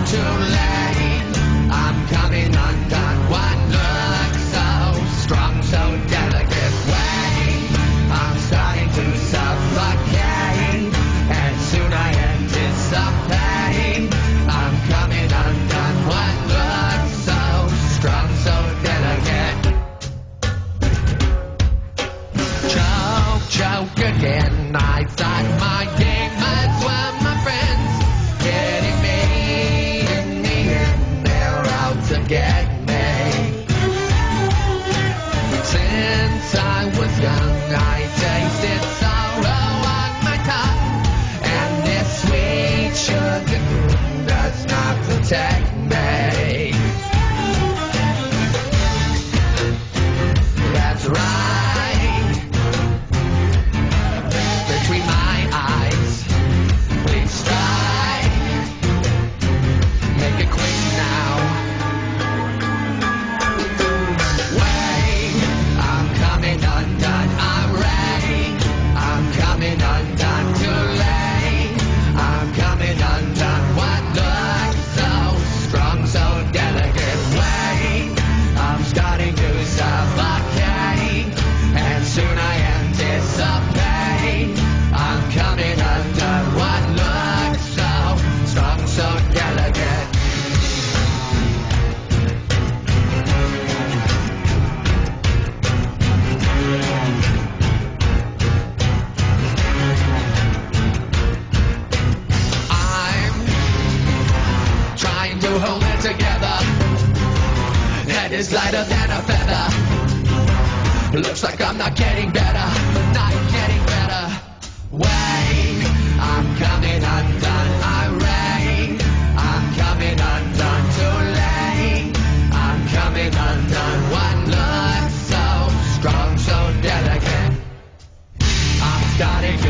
too late. I'm coming undone. What looks so strong, so delicate. Wait, I'm starting to suffocate, and soon I anticipate. I'm coming undone. What looks so strong, so delicate. Choke again. I thought my demons were my friends, getting me in the end. They're out to get me. Since I was young, I tasted sorrow on my tongue, and this sweet sugar does not protect me. That's right. Between my eyes, please strike. Make it quick now. Wait, I'm coming undone. I'm ready. I'm coming undone. Too late. I'm coming undone. What looks so strong, so delicate. Wait, I'm starting to suffocate, and soon I anticipate. I'm coming undone. What looks so strong, so delicate. I'm trying to hold it together. Head is lighter than a feather. Looks like I'm not getting better, not getting better. Wait, I'm coming undone. I'm ready. I'm coming undone. Too late. I'm coming undone. What looks so strong, so delicate. I'm starting to